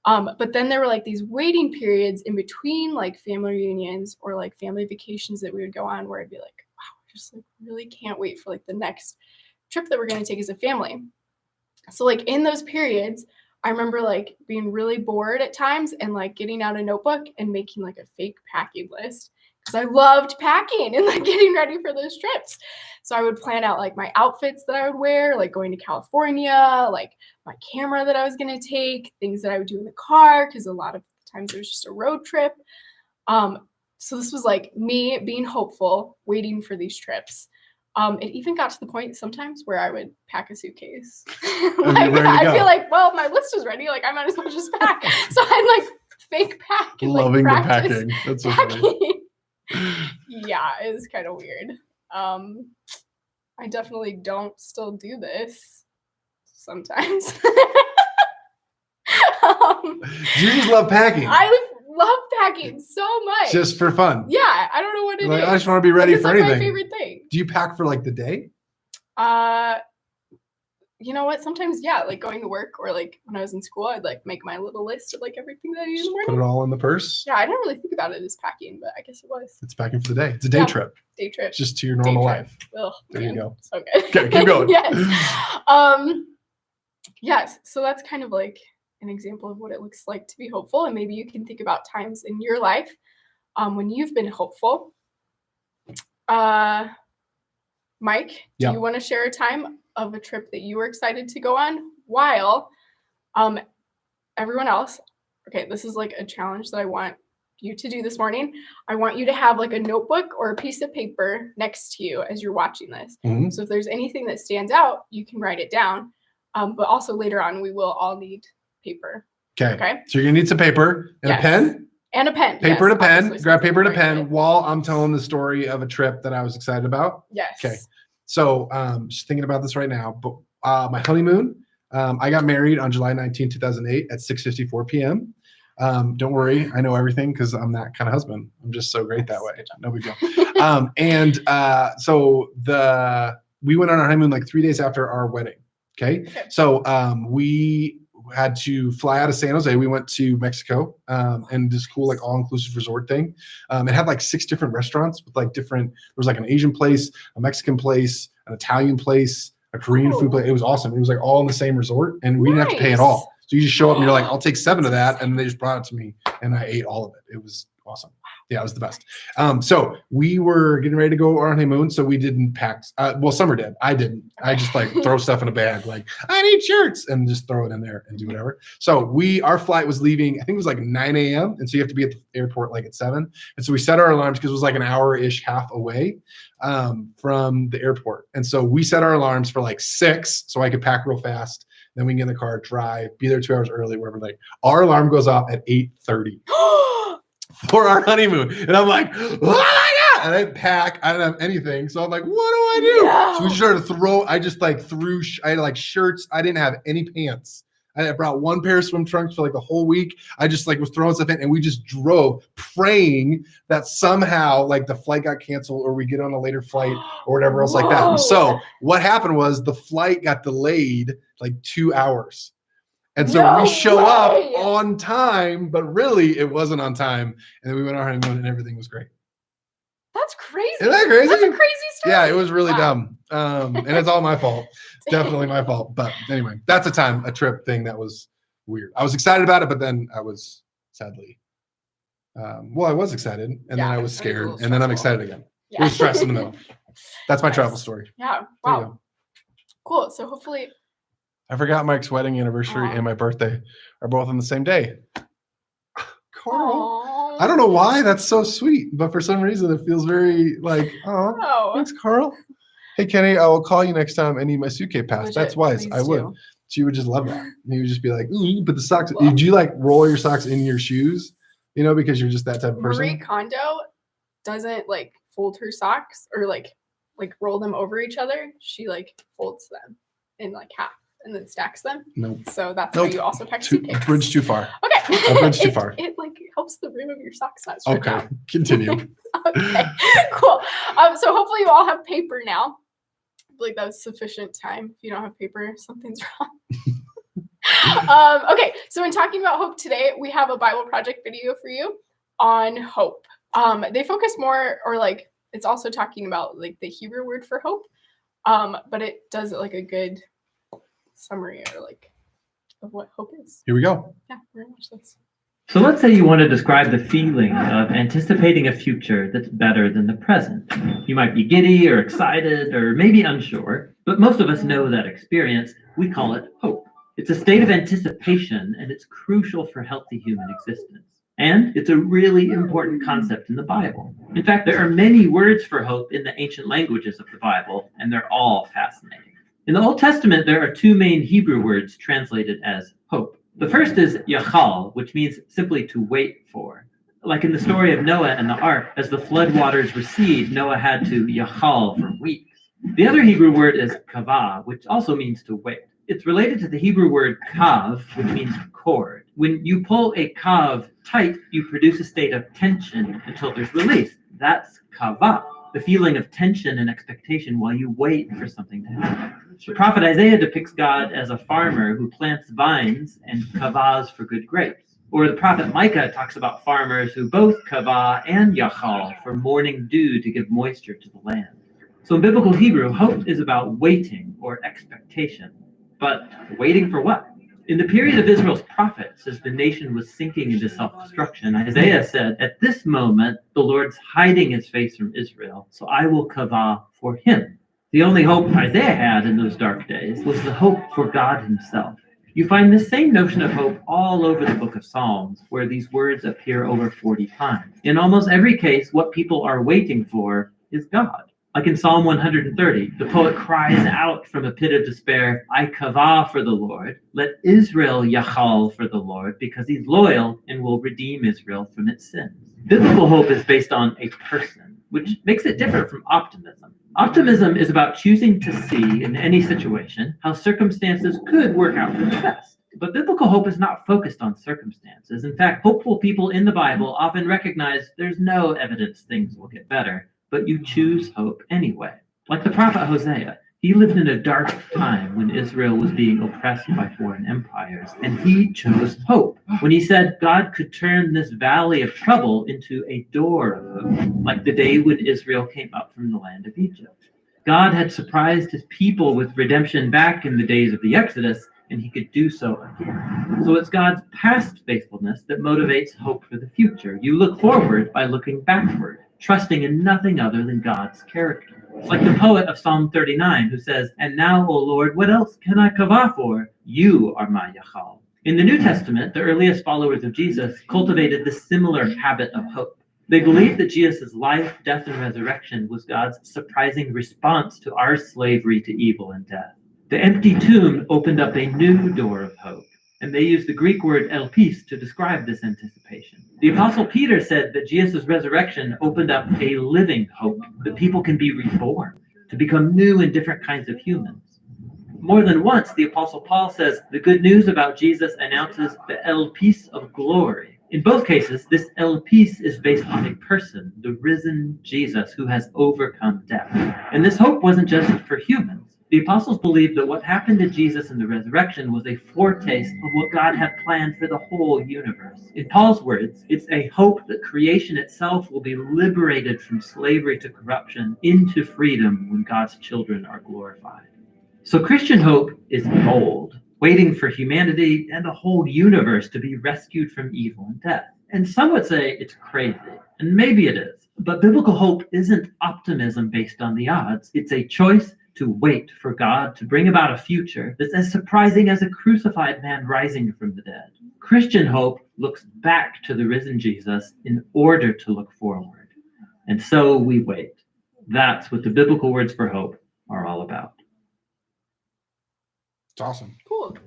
But then there were these waiting periods in between family reunions or family vacations that we would go on where I'd be wow, I just really can't wait for the next trip that we're going to take as a family. So in those periods, I remember being really bored at times and getting out a notebook and making a fake packing list because I loved packing and getting ready for those trips. So I would plan out my outfits that I would wear, going to California, my camera that I was going to take, things that I would do in the car because a lot of times it was just a road trip. So this was me being hopeful, waiting for these trips. It even got to the point sometimes where I would pack a suitcase. I'd be well, my list is ready. I might as well just pack. So I'd fake pack and loving the packing. That's so funny. Yeah, it was kind of weird. I definitely don't still do this sometimes. You just love packing. I love packing so much. Just for fun. Yeah, I don't know what it is. I just want to be ready for anything. It's my favorite thing. Do you pack for the day? You know what? Sometimes, yeah, going to work or when I was in school, I'd make my little list of everything that I do in the morning. Put it all in the purse? Yeah, I didn't really think about it as packing, but I guess it was. It's packing for the day. It's a day trip. Day trip. Just to your normal life. Ugh, there you go. So good. Okay, keep going. Yes. Yes, so that's kind of an example of what it looks like to be hopeful. And maybe you can think about times in your life when you've been hopeful. Mike, do you want to share a time of a trip that you were excited to go on while everyone else, okay, this is a challenge that I want you to do this morning. I want you to have a notebook or a piece of paper next to you as you're watching this. Mm-hmm. So if there's anything that stands out, you can write it down. But also later on, we will all need paper. Okay. So you're going to need some paper and a pen? And a pen. Paper and a pen. Grab paper and a pen while I'm telling the story of a trip that I was excited about. Yes. Okay. So just thinking about this right now. But my honeymoon, I got married on July 19, 2008 at 6:54 p.m. Don't worry. I know everything because I'm that kind of husband. I'm just so great that way. No big deal. So we went on our honeymoon 3 days after our wedding. Okay. So we had to fly out of San Jose. We went to Mexico and this cool like all-inclusive resort thing. It had like 6 different restaurants with like different, there was like an Asian place, a Mexican place, an Italian place, a Korean food place. It was awesome. It was like all in the same resort and we didn't have to pay at all. So you just show up and you're like, I'll take 7 of that. And they just brought it to me and I ate all of it. It was awesome. Yeah, it was the best. So we were getting ready to go on our honeymoon. So we didn't pack. Well, Summer did. I didn't. I just like throw stuff in a bag. Like I need shirts and just throw it in there and do whatever. So our flight was leaving, I think it was like 9 a.m. And so you have to be at the airport like at 7. And so we set our alarms because it was like an hour-ish half away from the airport. And so we set our alarms for like 6 so I could pack real fast. Then we can get in the car, drive, be there 2 hours early, wherever. Like our alarm goes off at 8:30. For our honeymoon. And I'm like, oh my God. And I pack, I don't have anything. So I'm like, what do I do? No. So we started to throw, I just like threw, I had like shirts. I didn't have any pants. I brought 1 pair of swim trunks for like the whole week. I just like was throwing stuff in and we just drove praying that somehow like the flight got canceled or we get on a later flight or whatever else like that. And so what happened was the flight got delayed like 2 hours. And so we show up on time, but really it wasn't on time. And then we went on our honeymoon and everything was great. That's crazy. Isn't that crazy? That's a crazy story. Yeah, it was really dumb. And it's all my fault. It's definitely my fault. But anyway, that's a trip thing that was weird. I was excited about it, but then I was sadly, I was excited and then I was scared and then I'm excited again. Yeah. It was stress in the middle. That's my travel story. Yeah. Wow. Cool. So hopefully. I forgot Mike's wedding anniversary and my birthday are both on the same day. Carl. Aww. I don't know why. That's so sweet. But for some reason, it feels very like, oh, thanks, Carl. Hey, Kenny, I will call you next time I need my suitcase passed. That's wise. I would. She would just love that. And he would just be like, ooh, you can put the socks. Well, did you like roll your socks in your shoes? You know, because you're just that type of person. Marie Kondo doesn't like fold her socks or like roll them over each other. She like folds them in like half. And then stacks them. Nope. So that's how you also pack suitcases. Bridge too far. Okay. A bridge too far. It like helps the rim of your socks not strip Okay. out. Continue. Okay. Cool. So hopefully you all have paper now. Like that was sufficient time. If you don't have paper, something's wrong. Okay. So in talking about hope today, we have a Bible project video for you on hope. They focus more, or like it's also talking about like the Hebrew word for hope. But it does like a good summary or like of what hope is. Here we go. Yeah, we're gonna watch this. So let's say you want to describe the feeling of anticipating a future that's better than the present. You might be giddy or excited or maybe unsure, but most of us know that experience. We call it hope. It's a state of anticipation and it's crucial for healthy human existence. And it's a really important concept in the Bible. In fact, there are many words for hope in the ancient languages of the Bible, and they're all fascinating. In the Old Testament, there are 2 main Hebrew words translated as hope. The first is yachal, which means simply to wait for. Like in the story of Noah and the ark, as the flood waters recede, Noah had to yachal for weeks. The other Hebrew word is kavah, which also means to wait. It's related to the Hebrew word kav, which means cord. When you pull a kav tight, you produce a state of tension until there's release. That's kavah, the feeling of tension and expectation while you wait for something to happen. The prophet Isaiah depicts God as a farmer who plants vines and kavahs for good grapes. Or the prophet Micah talks about farmers who both kavah and yachal for morning dew to give moisture to the land. So in biblical Hebrew, hope is about waiting or expectation. But waiting for what? In the period of Israel's prophets, as the nation was sinking into self-destruction, Isaiah said, at this moment, the Lord's hiding his face from Israel, so I will kavah for him. The only hope Isaiah had in those dark days was the hope for God himself. You find this same notion of hope all over the book of Psalms, where these words appear over 40 times. In almost every case, what people are waiting for is God. Like in Psalm 130, the poet cries out from a pit of despair, I kavah for the Lord. Let Israel yachal for the Lord, because he's loyal and will redeem Israel from its sins. Biblical hope is based on a person, which makes it different from optimism. Optimism is about choosing to see in any situation how circumstances could work out for the best. But biblical hope is not focused on circumstances. In fact, hopeful people in the Bible often recognize there's no evidence things will get better, but you choose hope anyway. Like the prophet Hosea, he He lived in a dark time when Israel was being oppressed by foreign empires, and he chose hope when he said God could turn this valley of trouble into a door of hope, like the day when Israel came up from the land of Egypt. God had surprised his people with redemption back in the days of the Exodus, and he could do so again. So it's God's past faithfulness that motivates hope for the future. You look forward by looking backward, trusting in nothing other than God's character. It's like the poet of Psalm 39 who says, "And now, O Lord, what else can I kavah for? You are my Yachal." In the New Testament, the earliest followers of Jesus cultivated this similar habit of hope. They believed that Jesus' life, death, and resurrection was God's surprising response to our slavery to evil and death. The empty tomb opened up a new door of hope, and they used the Greek word elpis to describe this anticipation. The Apostle Peter said that Jesus' resurrection opened up a living hope, that people can be reborn, to become new and different kinds of humans. More than once, the Apostle Paul says the good news about Jesus announces the elpis of glory. In both cases, this elpis is based on a person, the risen Jesus, who has overcome death. And this hope wasn't just for humans. The apostles believed that what happened to Jesus in the resurrection was a foretaste of what God had planned for the whole universe. In Paul's words, it's a hope that creation itself will be liberated from slavery to corruption into freedom when God's children are glorified. So Christian hope is bold, waiting for humanity and the whole universe to be rescued from evil and death. And some would say it's crazy, and maybe it is. But biblical hope isn't optimism based on the odds. It's a choice to wait for God to bring about a future that's as surprising as a crucified man rising from the dead. Christian hope looks back to the risen Jesus in order to look forward. And so we wait. That's what the biblical words for hope are all about. It's awesome. Cool.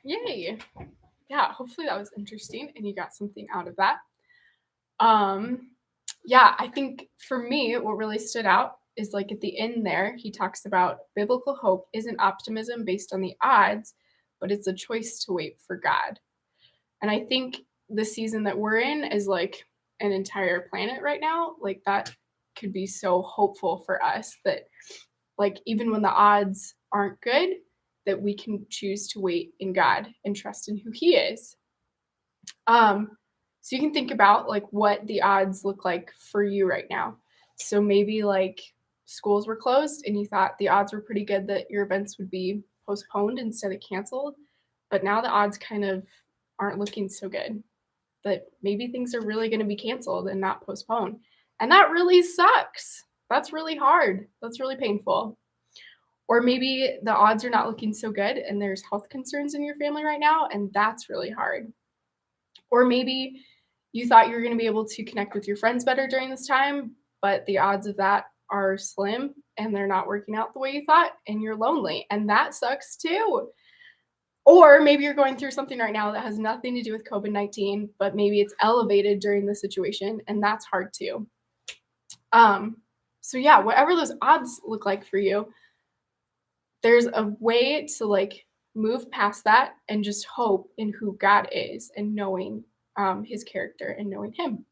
Yay. Yeah, hopefully that was interesting and you got something out of that. Yeah, I think for me, what really stood out is like at the end there, he talks about biblical hope isn't optimism based on the odds, but it's a choice to wait for God. And I think the season that we're in is like an entire planet right now. Like that could be so hopeful for us that like even when the odds aren't good, that we can choose to wait in God and trust in who he is. So you can think about like what the odds look like for you right now. So maybe like schools were closed and you thought the odds were pretty good that your events would be postponed instead of canceled. But now the odds kind of aren't looking so good, that maybe things are really going to be canceled and not postponed. And that really sucks. That's really hard. That's really painful. Or maybe the odds are not looking so good and there's health concerns in your family right now, and that's really hard. Or maybe you thought you were going to be able to connect with your friends better during this time, but the odds of that are slim and they're not working out the way you thought, and you're lonely, and that sucks too. Or maybe you're going through something right now that has nothing to do with COVID-19, but maybe it's elevated during the situation, and that's hard too. So yeah, whatever those odds look like for you, there's a way to like move past that and just hope in who God is and knowing his character and knowing him.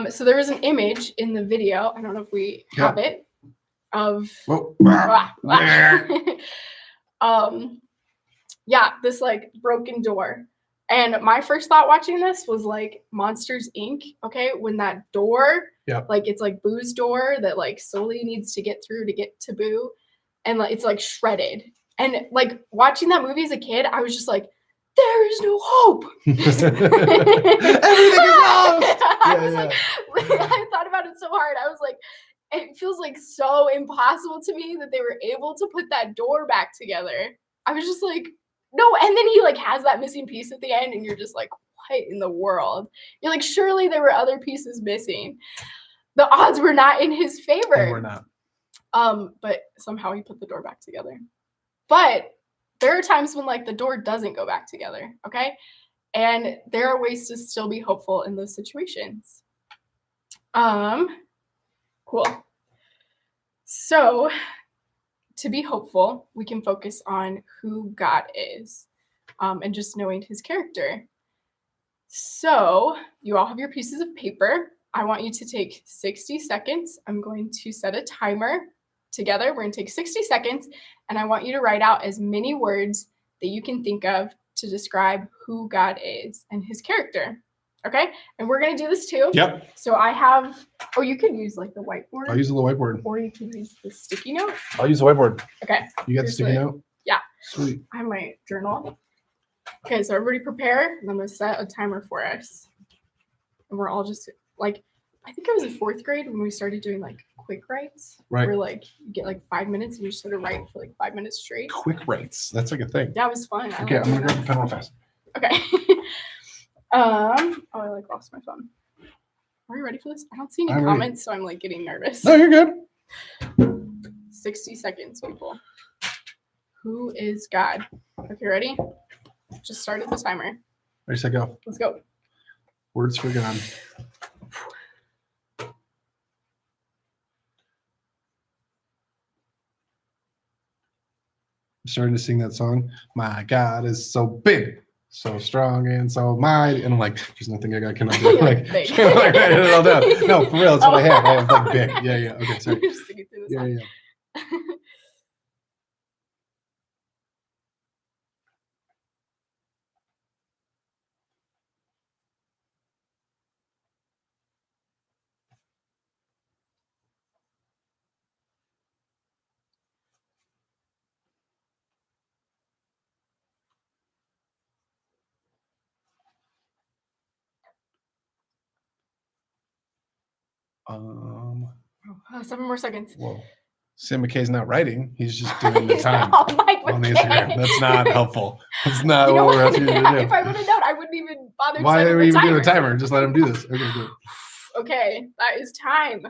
So there was an image in the video, I don't know if we have it, of this like broken door. And my first thought watching this was like Monsters Inc. Okay, when that door, like it's like Boo's door that like Sully needs to get through to get to Boo, and like it's like shredded. And like watching that movie as a kid, I was just like, there is no hope. Everything is lost. I thought about it so hard. I was like, it feels like so impossible to me that they were able to put that door back together. I was just like, no. And then he like has that missing piece at the end, and you're just like, what in the world? You're like, surely there were other pieces missing. The odds were not in his favor. They were not. But somehow he put the door back together. But there are times when like the door doesn't go back together, okay? And there are ways to still be hopeful in those situations. Cool. So to be hopeful, we can focus on who God is, and just knowing his character. So you all have your pieces of paper. I want you to take 60 seconds. I'm going to set a timer together. We're going to take 60 seconds, and I want you to write out as many words that you can think of to describe who God is and his character. Okay? And we're going to do this too. Yep. So I have, you could use like the whiteboard. I'll use the whiteboard. Or you can use the sticky note. I'll use the whiteboard. Okay. You got the sticky note? Yeah. Sweet. I have my journal. Okay, so everybody prepare. And I'm going to set a timer for us. And we're all just like, I think I was in 4th grade when we started doing like quick writes. Right. Where like you get like 5 minutes and you just sort of write for like 5 minutes straight. Quick writes. That's like a thing. That was fun. Okay, I'm going to grab the pen real fast. Okay. I like lost my phone. Are you ready for this? I don't see any comments, so I'm like getting nervous. No, you're good. 60 seconds, people. Who is God? Okay, ready? Just started the timer. Ready, set, go. Let's go. Words for God. I'm starting to sing that song. My God is so big, so strong, and so mighty. And I'm like, there's nothing I cannot do. Like, Big. like, write it all down. No, for real, that's what I have. I have like big. Yeah. Okay, sorry. You're just singing through the song. Yeah. Oh, 7 more seconds. Whoa. Sam McKay's not writing. He's just doing the time Oh, Mike on the McKay. Instagram. That's not helpful. That's not You know what we're what? asking you to do. If I would have known, I wouldn't even bother. Why setting are we the even doing timer. a timer? Just let him do this. Okay, good. Okay, that is time.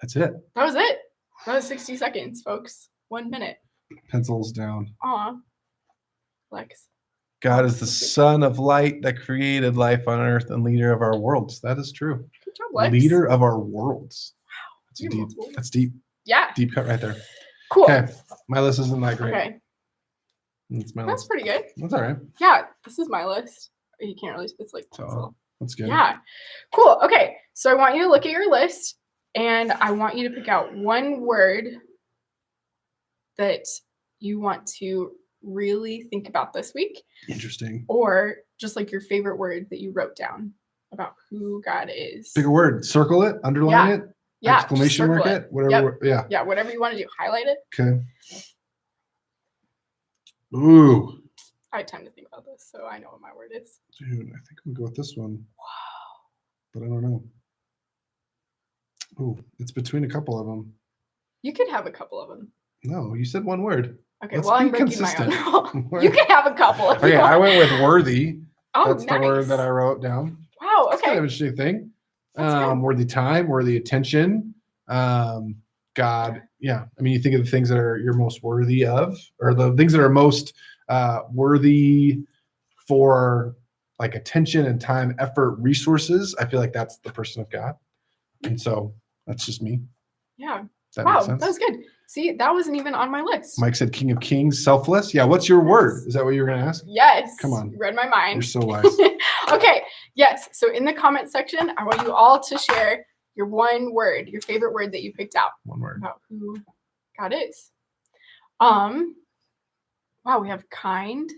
That's it. That was it. That was 60 seconds, folks. 1 minute. Pencils down. Aw. Lex. God is the son of light that created life on earth and leader of our worlds. That is true. Good job, Lex. Leader of our worlds. That's You deep. multiple. That's deep. Yeah. Deep cut right there. Cool. Okay. My list isn't that great. Okay. That's my That's list. pretty good. That's all right. Yeah, this is my list. You can't really, it's like, So that's good. yeah. Cool. Okay. So I want you to look at your list and I want you to pick out one word that you want to really think about this week, Interesting. or just like your favorite word that you wrote down about who God is. Pick a word. Circle it. Underline it. Yeah. Exclamation just mark circle it. Whatever. Yeah. Yeah, whatever you want to do. Highlight it. Okay. Ooh. I had time to think about this, so I know what my word is. Dude, I think I'm gonna go with this one. Wow. But I don't know. Ooh, it's between a couple of them. You could have a couple of them. No, you said one word. Okay, Let's well, I'm be breaking consistent. my own rule. You can have a couple if you Okay, want. I went with worthy. Oh, That's nice. the word that I wrote down. Wow, That's kind okay. of an interesting thing. That's good. Worthy time, worthy attention. God, yeah. I mean, you think of the things that are you're most worthy of, or the things that are most worthy for like attention and time, effort, resources. I feel like that's the person of God. And so that's just me. Yeah. That Wow, makes sense. that was good. See, that wasn't even on my list. Mike said King of Kings, selfless. Yeah, what's your word? Is that what you were going to ask? Yes. Come on. You read my You're mind. so wise. Okay. Yes. So in the comment section, I want you all to share your one word, your favorite word that you picked out One word. about who God is. Wow, we have kind,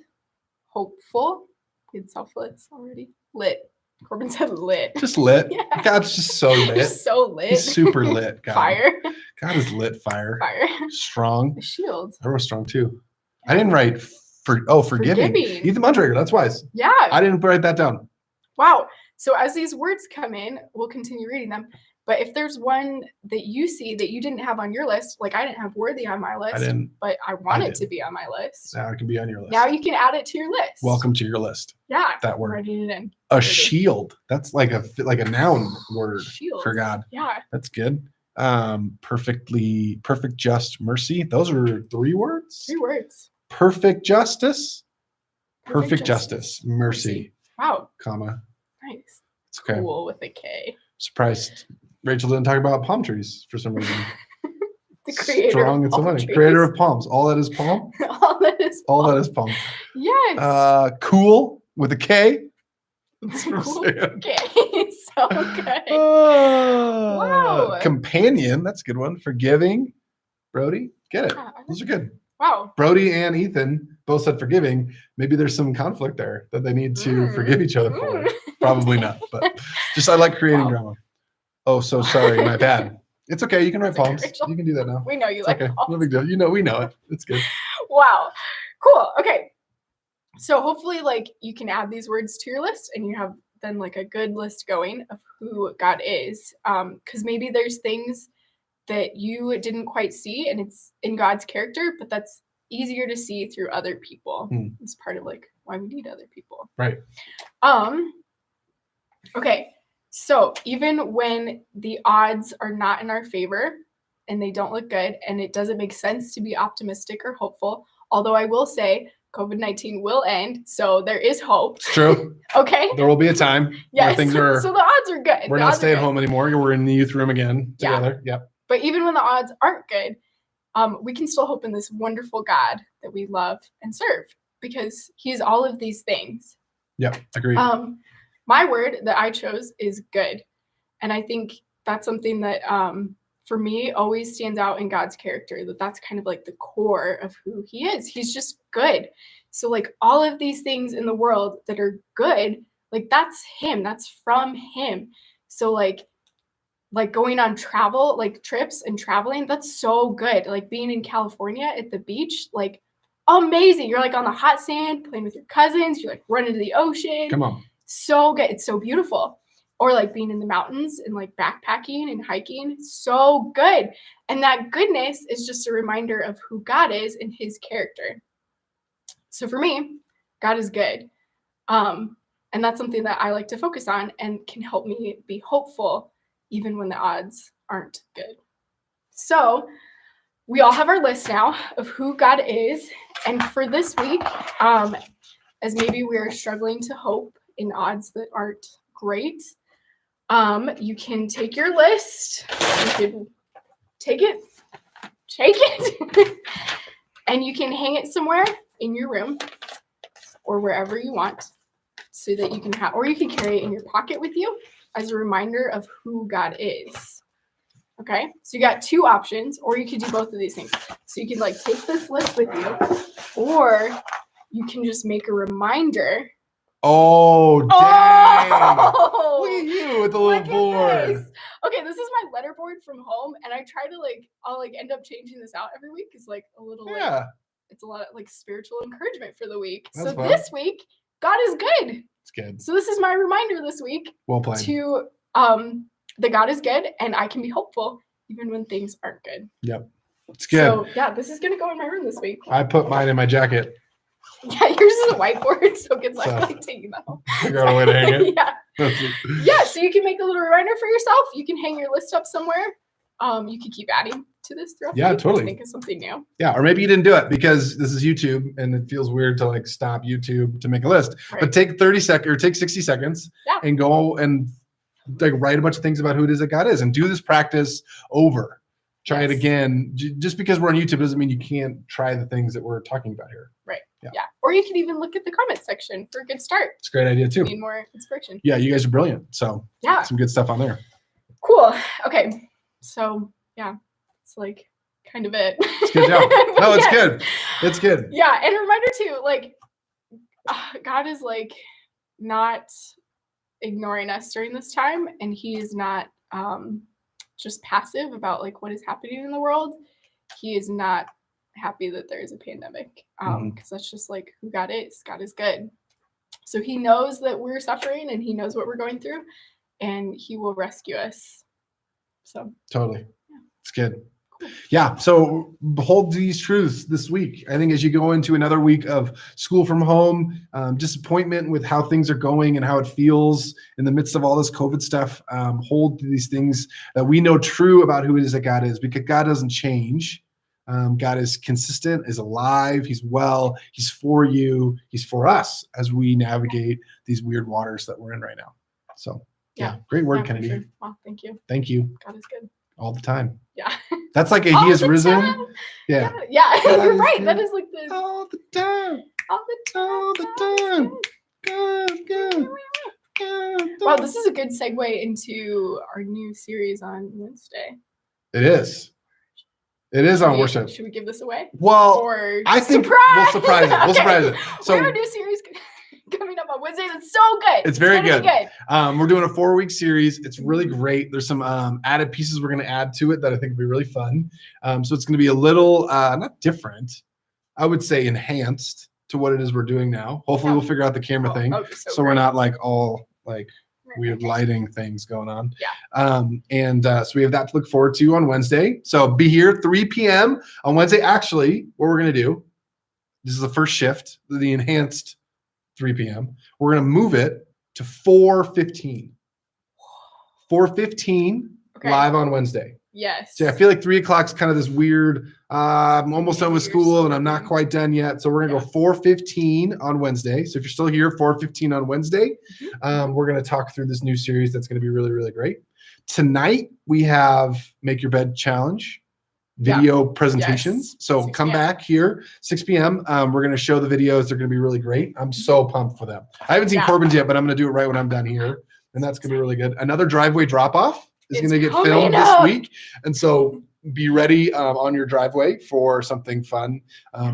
hopeful, we had selfless already. Lit. Corbin said lit. Just lit. Yeah. God's just so You're lit. so lit. He's super lit. God. Fire. God is lit fire. Fire. Strong. The shield. I wrote strong too. I didn't write forgiving. Forgiving. Ethan Mundrager, that's wise. Yeah. I didn't write that down. Wow. So as these words come in, we'll continue reading them. But if there's one that you see that you didn't have on your list, like I didn't have worthy on my list, I didn't. but I want it did. to be on my list. Now it can be on your list. Now you can add it to your list. Welcome to your list. Yeah. That I'm word. writing it in. A shield. That's like a noun word Shield. for God. Yeah. That's good. Perfect, just, mercy. Those are 3 words. 3 words. Perfect justice. Perfect justice. Mercy. Wow. Comma. Nice. It's okay. Cool with a K. Surprised Rachel didn't talk about palm trees for some reason. The creator Strong of and so palm funny. trees. Creator of palms. All that is palm. All that is All palm. that is palm. Yes. Cool with a K. Cool. Okay. So good. Wow. Wow. Companion. That's a good one. Forgiving. Brody, get it. Yeah, Those are good. wow. Brody and Ethan both said forgiving. Maybe there's some conflict there that they need to forgive each other for. Probably not, but just I like creating Wow. drama. Oh, so sorry, my bad. It's okay. You can write That's okay, poems. Rachel. You can do that now. We know you It's like okay. poems. No big deal. You know, we know it. It's good. Wow. Cool. Okay. So hopefully like you can add these words to your list and you have then like a good list going of who God is. Because maybe there's things that you didn't quite see and it's in God's character, but that's easier to see through other people. It's part of like why we need other people. Right. Okay. So even when the odds are not in our favor and they don't look good and it doesn't make sense to be optimistic or hopeful, although I will say COVID-19 will end, so there is hope. It's true. Okay. There will be a time where Yes. things are. So the odds are good. We're The not odds are staying good. home anymore. We're in the youth room again Yeah. together. Yep. But even when the odds aren't good, we can still hope in this wonderful God that we love and serve because he's all of these things. Yep. Agreed. My word that I chose is good. And I think that's something that for me always stands out in God's character, that's kind of like the core of who he is. He's just good. So like all of these things in the world that are good, like that's him, that's from him. So like going on travel, like trips and traveling, that's so good. Like being in California at the beach, like amazing. You're like on the hot sand playing with your cousins, you're like running to the ocean. Come on. So good. It's so beautiful. Or like being in the mountains and like backpacking and hiking. So good. And that goodness is just a reminder of who God is and his character. So for me, God is good. And that's something that I like to focus on and can help me be hopeful even when the odds aren't good. So we all have our list now of who God is. And for this week, as maybe we are struggling to hope in odds that aren't great, you can take your list, you can take it, shake it, and you can hang it somewhere in your room or wherever you want so that you can have, or you can carry it in your pocket with you as a reminder of who God is. Okay, so you got two options, or you could do both of these things. So you could like take this list with you, or you can just make a reminder. Oh, dang. Oh, Look at you with the little board. this. Okay, this is my letter board from home, and I try to like, I'll like end up changing this out every week. It's like a little like, it's a lot of like spiritual encouragement for the week. That's so fun. This week, God is good. It's good. So this is my reminder this week. Well played. To that God is good, and I can be hopeful even when things aren't good. Yep, it's good. So yeah, this is gonna go in my room this week. I put mine in my jacket. Yeah, yours is a whiteboard, so good luck So, like taking that home. Figure out a way to hang it. Yeah. Yeah, so you can make a little reminder for yourself. You can hang your list up somewhere. You can keep adding to this throughout the week. Totally. Think of something new. Yeah, or maybe you didn't do it because this is YouTube and it feels weird to like stop YouTube to make a list. Right. But take 30 seconds or take 60 seconds and go and like write a bunch of things about who it is that God is and do this practice over. Try it again. Just because we're on YouTube doesn't mean you can't try the things that we're talking about here. Right. Yeah. Or you can even look at the comment section for a good start. It's a great idea too. Need more inspiration. Yeah, you guys are brilliant. So yeah, some good stuff on there. Cool. Okay. So yeah, it's like kind of it. It's good job. No, it's good. It's good. Yeah, and a reminder too, like God is like not ignoring us during this time, and he is not just passive about like what is happening in the world. He is not happy that there is a pandemic because that's just like who God is. God is good. So he knows that we're suffering and he knows what we're going through and he will rescue us. So totally. Yeah. It's good. Yeah. So behold these truths this week. I think as you go into another week of school from home, disappointment with how things are going and how it feels in the midst of all this COVID stuff, hold to these things that we know true about who it is that God is, because God doesn't change. God is consistent, is alive, he's well, he's for you, he's for us as we navigate these weird waters that we're in right now. So yeah, great word, Kenedy. Sure. Well, thank you. Thank you. God is good. All the time. Yeah. That's like a he has risen. Time. Yeah. Yeah. You're right. Good. That is like the all the time. All the time. All the time. Good. Wow, this is a good segue into our new series on Wednesday. It is. It is on worship. Should we give this away? Well, or I think surprise! we'll surprise it. We'll surprise it. So we have a new series coming up on Wednesdays. It's so good. It's very good. Good. We're doing a 4-week series. It's really great. There's some added pieces we're going to add to it that I think will be really fun. So it's going to be a little, not different, I would say enhanced to what it is we're doing now. Hopefully we'll figure out the camera thing. So we're not like all like weird lighting things going on. Yeah. So we have that to look forward to on Wednesday. So be here 3 p.m. on Wednesday. Actually, what we're going to do, this is the first shift, the enhanced 3 p.m. We're going to move it to 4:15. 4:15 live on Wednesday. Yes. So I feel like 3 o'clock is kind of this weird, I'm almost done with school and I'm not quite done yet. So we're going to go 4:15 on Wednesday. So if you're still here, 4:15 on Wednesday, we're going to talk through this new series that's going to be really, really great. Tonight, we have Make Your Bed Challenge video presentations. So come back here, 6 p.m. We're going to show the videos. They're going to be really great. I'm so pumped for them. I haven't seen Corbin's yet, but I'm going to do it right when I'm done here. And that's going to be really good. Another driveway drop-off is going to get filmed this week. And so be ready on your driveway for something fun.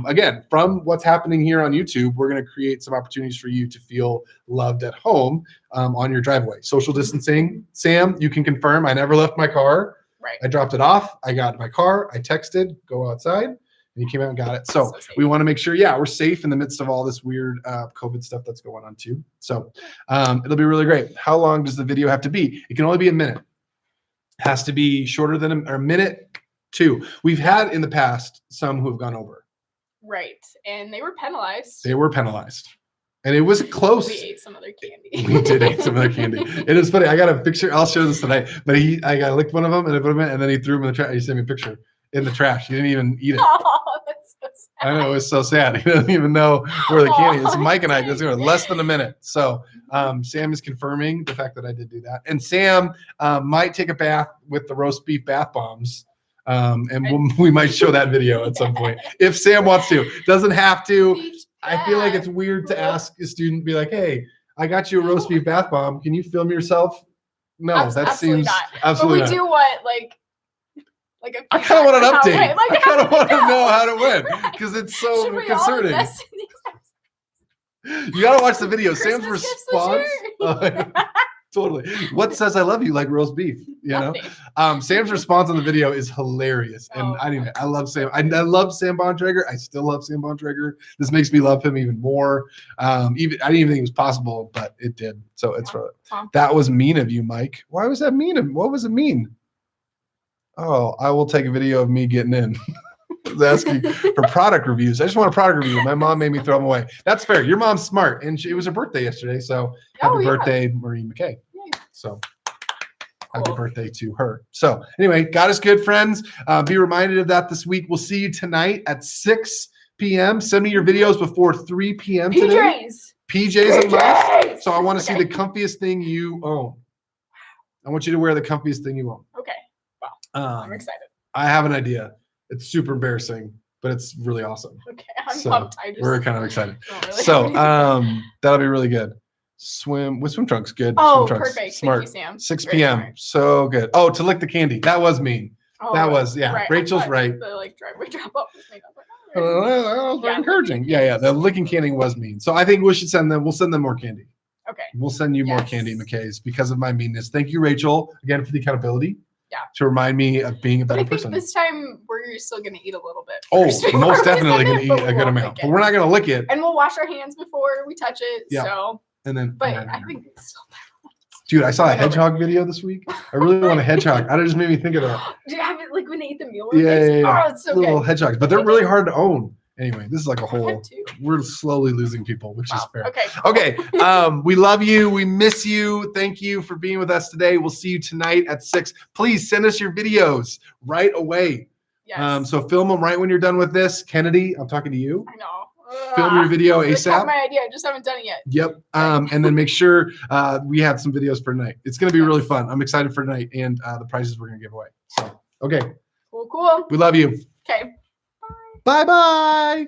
Again, from what's happening here on YouTube, we're going to create some opportunities for you to feel loved at home on your driveway. Social distancing. Sam, you can confirm I never left my car. Right. I dropped it off. I got in my car. I texted, go outside. And you came out and got it. So we want to make sure, we're safe in the midst of all this weird COVID stuff that's going on too. So it'll be really great. How long does the video have to be? It can only be a minute. It has to be shorter than a minute, 2. We've had in the past some who have gone over. Right. And they were penalized. They were penalized. And it was close. We ate some other candy. We did eat some other candy. It is funny. I got a picture. I'll show this tonight. But I licked one of them and I put them in, and then he threw them in the trash. He sent me a picture in the trash. He didn't even eat it. Oh, that's so sad. I know, it was so sad. He doesn't even know where the candy is. Mike and I, it's less than a minute. So Sam is confirming the fact that I did do that. And Sam might take a bath with the roast beef bath bombs. And we might show that video at some point if Sam wants to. Doesn't have to. I feel like it's weird to ask a student, be like, "Hey, I got you a roast beef bath bomb. Can you film yourself?" No, that seems absolutely not. But we do want I kind of want an update. I kind of want to know how to win because it's so concerning. You got to watch the video. Sam's response. Totally. What says I love you like roast beef? You know, Sam's response on the video is hilarious, and I love Sam. I love Sam Bontrager. I still love Sam Bontrager. This makes me love him even more. I didn't even think it was possible, but it did. So it's that was mean of you, Mike. Why was that mean of? What was it mean? Oh, I will take a video of me getting in. Asking for product reviews. I just want a product review. My mom made me throw them away. That's fair. Your mom's smart, and it was her birthday yesterday. So happy birthday, Marie McKay. Yay. So happy birthday to her. So anyway, God is good, friends. Be reminded of that this week. We'll see you tonight at 6 p.m. Send me your videos before 3 p.m. today. PJs a must. So I want to see the comfiest thing you own. I want you to wear the comfiest thing you own. Okay. Wow. I'm excited. I have an idea. It's super embarrassing, but it's really awesome. Okay, I'm pumped. We're kind of excited. Really So that'll be really good. Swim with swim trunks. Good. Oh, swim trunks. Perfect. Smart. Thank you, Sam. 6 p.m. Smart. So good. Oh, to lick the candy. That was mean. Oh, that was, right. Rachel's right. The driveway drop off was made up. That was very encouraging. Yeah. The licking candy was mean. So I think we should send them. We'll send them more candy. Okay. We'll send you more candy, McKay's, because of my meanness. Thank you, Rachel, again for the accountability. Yeah. To remind me of being a better person. This time we're still going to eat a little bit. Oh, most definitely going to eat a good amount. But we're not going to lick it. And we'll wash our hands before we touch it. Yeah. So. And then. But I think it's still better. Dude, I saw a hedgehog video this week. I really want a hedgehog. That just made me think of that. Do you have it like when they eat the meal? Yeah. Oh, it's so little good. hedgehogs, but they're really hard to own. Anyway, this is like a whole. We're slowly losing people, which is fair. Okay. Okay. We love you. We miss you. Thank you for being with us today. We'll see you tonight at 6. Please send us your videos right away. Yes. So film them right when you're done with this. Kennedy, I'm talking to you. I know. Film your video ASAP. That's my idea. I just haven't done it yet. Yep. And then make sure we have some videos for tonight. It's going to be really fun. I'm excited for tonight and the prizes we're going to give away. So, okay. Cool. We love you. Okay. Bye-bye.